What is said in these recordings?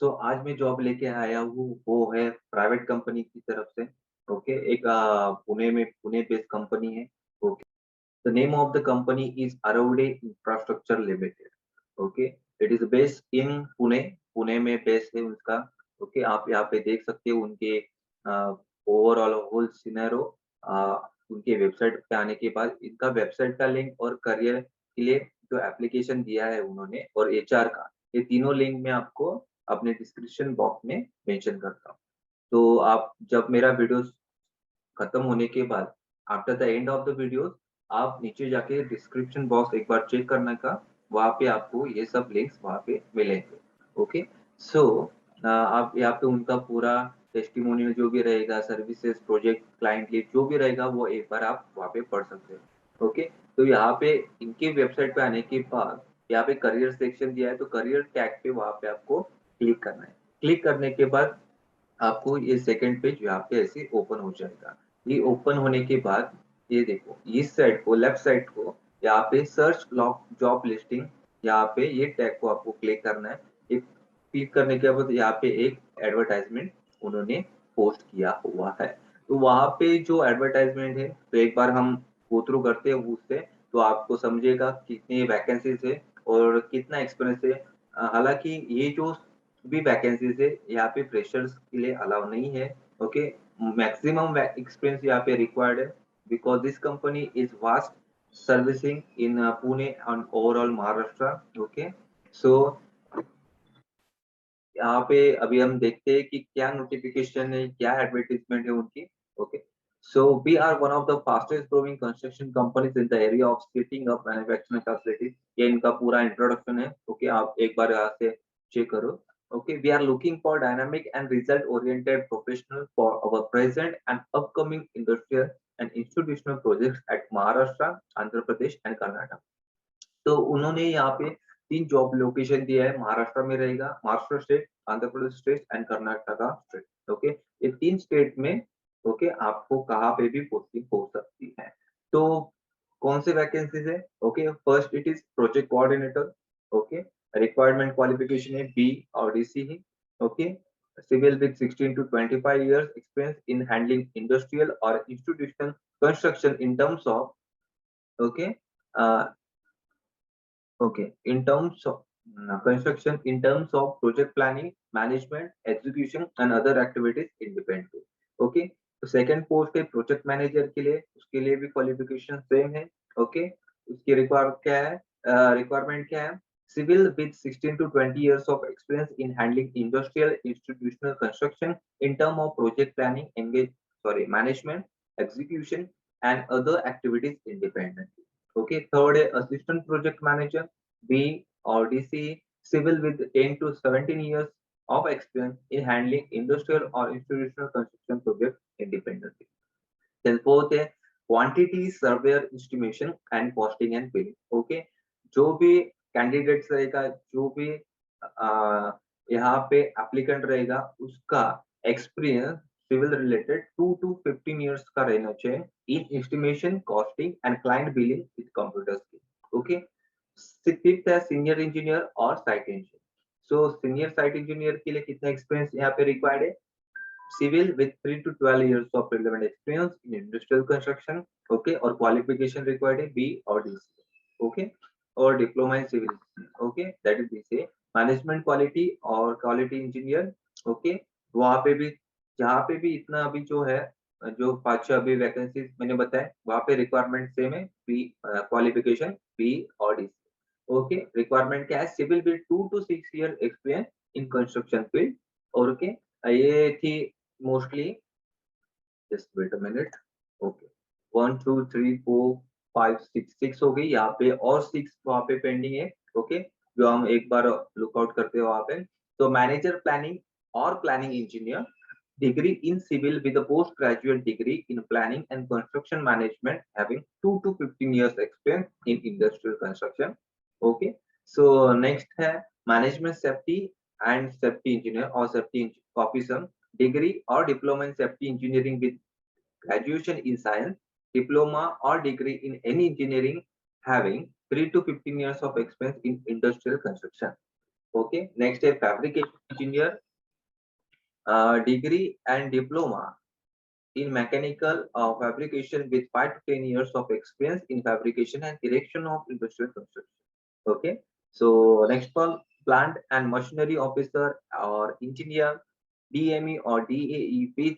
सो आज मैं जॉब लेके आया हूँ, वो है प्राइवेट कंपनी की तरफ से। ओके, एक पुणे बेस्ड कंपनी है। Okay, the name of the company is Arode infrastructure limited. Okay, it is based in Pune. Pune में बेस्ड है उसका। ओके, आप यहाँ पे देख सकते हो उनके ओवरऑल होल सिनेरो। उनके वेबसाइट पे आने के बाद इनका वेबसाइट का लिंक और करियर के लिए जो एप्लीकेशन दिया है उन्होंने और एचआर का, ये तीनों लिंक मैं आपको अपने डिस्क्रिप्शन बॉक्स में मेंशन करता हूँ। तो आप जब मेरा वीडियो खत्म होने के बाद, after the end of the video, आप नीचे जाके डिस्क्रिप्शन बॉक्स एक बार चेक करने का। वहाँ पे आपको ये सब लिंक्स वहाँ पे मिलेंगे। ओके, सो आप यहाँ पे उनका पूरा टेस्टिमोनियल जो भी रहेगा, सर्विसेज, प्रोजेक्ट, क्लाइंट लीड जो भी रहेगा, वो एक बार आप वहाँ पे पढ़ सकते हो। ओके, तो यहाँ पे इनकी वेबसाइट पे आने के बाद यहाँ पे करियर सेक्शन दिया है, तो करियर टैग पे वहाँ पे आपको क्लिक करना है। क्लिक करने के बाद आपको ये सेकंड पेज यहाँ पे ऐसे ओपन हो जाएगा। ये ओपन होने के बाद ये देखो, इस साइड को, लेफ्ट साइड को, यहाँ पे सर्च जॉब लिस्टिंग, यहाँ पे ये टैग को आपको क्लिक करना है। एक क्लिक करने के बाद यहाँ पे एक एडवर्टाइजमेंट उन्होंने पोस्ट किया हुआ है। तो वहां पे जो एडवर्टाइजमेंट है, तो एक बार हम गो थ्रू करते हैं उससे, तो आपको समझेगा कितनी वैकेंसीज है और कितना एक्सपीरियंस है। हालांकि ये जो भी वैकेंसीज है, यहाँ पे फ्रेशर्स के लिए अलाउ नहीं है। ओके, मैक्सिमम एक्सपीरियंस यहाँ पे रिक्वायर्ड है, because this company is vast servicing in Pune and overall Maharashtra. Okay, so यहाँ पे अभी हम देखते हैं कि क्या नोटिफिकेशन है, क्या एडवर्टीजमेंट है उनकी। Okay, so we are one of the fastest growing construction companies in the area of setting up manufacturing facilities. ये इनका पूरा इंट्रोडक्शन है। ओके, आप एक बार यहाँ से चेक करो। Okay, we are looking for dynamic and result oriented professional for our present and upcoming industrial and institutional projects at Maharashtra, Andhra Pradesh and Karnataka. तो उन्होंने यहाँ पे 3 जॉब लोकेशन दिया है। महाराष्ट्र में रहेगा, Maharashtra state, Andhra Pradesh state and Karnataka state. Okay, ये 3 स्टेट में ओके आपको कहाँ पे भी पोस्टिंग हो सकती है। तो कौन से वैकेंसीज है? Okay, first it is project coordinator. Okay, requirement qualification है बी और डीसी है। Okay, civil with 16 to 25 years experience in handling industrial or institutional construction in terms of okay okay, in terms of construction, in terms of project planning, management, execution, and other activities independently. Okay, तो second post है project manager के लिए, उसके लिए भी qualification same है। Okay, उसकी requirement क्या है? Civil with 16 to 20 years of experience in handling industrial institutional construction in term of project planning, management, execution, and other activities independently. Okay, third है assistant project manager, B or DC, civil with 10 to 17 years of experience in handling industrial or institutional construction projects independently. Then fourth है quantity surveyor estimation and costing and billing. Okay, जो भी candidates रहेगा, जो भी यहाँ पे applicant रहेगा, उसका experience civil related 2 to 15 years का रहना चाहिए in estimation, costing and client billing with computer skill. Okay, fifth है सीनियर इंजीनियर और site engineer. So senior site engineer के लिए कितना एक्सपीरियंस यहाँ पे रिक्वायर्ड है? Civil with 3 to 12 years of relevant experience in industrial construction, okay, or qualification required है B or DC, okay, or diploma in civil engineering, okay, that is DC. Management quality और quality engineer, okay, वहाँ पे भी, जहाँ पे भी इतना अभी जो है, जो 5-6 अभी वैकेंसीज मैंने बताया, वहाँ पे रिक्वायरमेंट सेम है, बी क्वालिफिकेशन बी और डी। ओके, रिक्वायरमेंट क्या है? Civil with 2 to 6 year experience in construction field. और ओके, ये थी mostly, just wait a minute. Okay, 1 2 3 4 5 6 हो गई यहाँ पे, और 6 वहाँ पे पेंडिंग है। ओके, जो हम एक बार लुकआउट करते हैं वहाँ पे। तो मैनेजर प्लानिंग और planning engineer, degree in civil with a postgraduate degree in planning and construction management having 2 to 15 years experience in industrial construction. Okay, so next है management safety and safety engineer or safety officer, degree or diploma in safety engineering with graduation in science, diploma or degree in any engineering having 3 to 15 years of experience in industrial construction. Okay, next है fabrication engineer, degree and diploma in mechanical fabrication with 5 to 10 years of experience in fabrication and erection of industrial construction. Okay, so next one, plant and machinery officer or engineer, DME or DAE with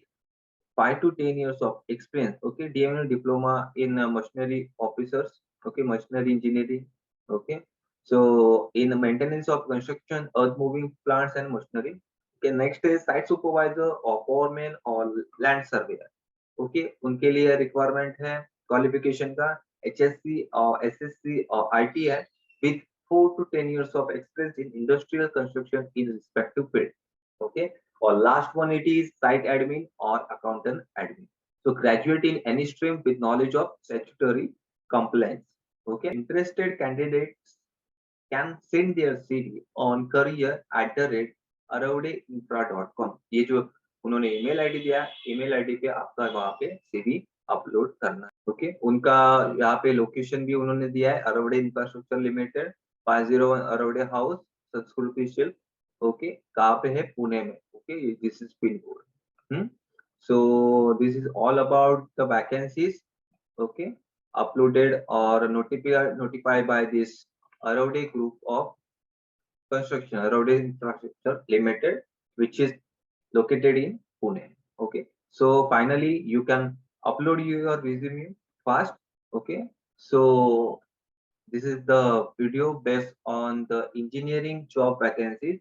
5 to 10 years of experience. Okay, DME diploma in machinery officers. Okay, machinery engineering. Okay, so in the maintenance of construction, earth moving plants and machinery. Okay, next is site supervisor or foreman or land surveyor. Okay, उनके लिए requirement है qualification का HSC और SSC और ITI with 4 to 10 years of experience in industrial construction in respective field. Okay, or last one it is site admin or accountant admin. So graduate in any stream with knowledge of statutory compliance. Okay, interested candidates can send their CV on career@aravdeinfra.com. ये जो उन्होंने email ID दिया, email ID पे आपका वहाँ पे CV upload करना है। ओके, उनका यहाँ पे लोकेशन भी उन्होंने दिया है, Arwade infrastructure limited, 501 Arwade house, सतस्कुलफिशियल। Okay, कहाँ पे है? पुणे में। Okay, this is pin code. So this is all about the vacancies. Okay, uploaded or notified by this Aravde Group of Construction, Aravde Infrastructure Limited, which is located in Pune. Okay, so finally you can upload your resume fast. Okay, so this is the video based on the engineering job vacancies.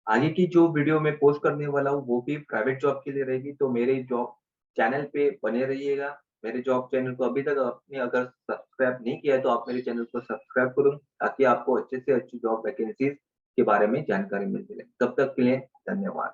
आगे की जो video मैं post करने वाला हूँ वो भी private job के लिए रहेगी, तो मेरे जॉब चैनल पे बने रहिएगा। मेरे जॉब चैनल को अभी तक आपने अगर सब्सक्राइब नहीं किया है तो आप मेरे चैनल को सब्सक्राइब करो, ताकि आपको अच्छे से अच्छी जॉब वैकेंसीज के बारे में जानकारी मिलती रहे। तब तक के लिए धन्यवाद।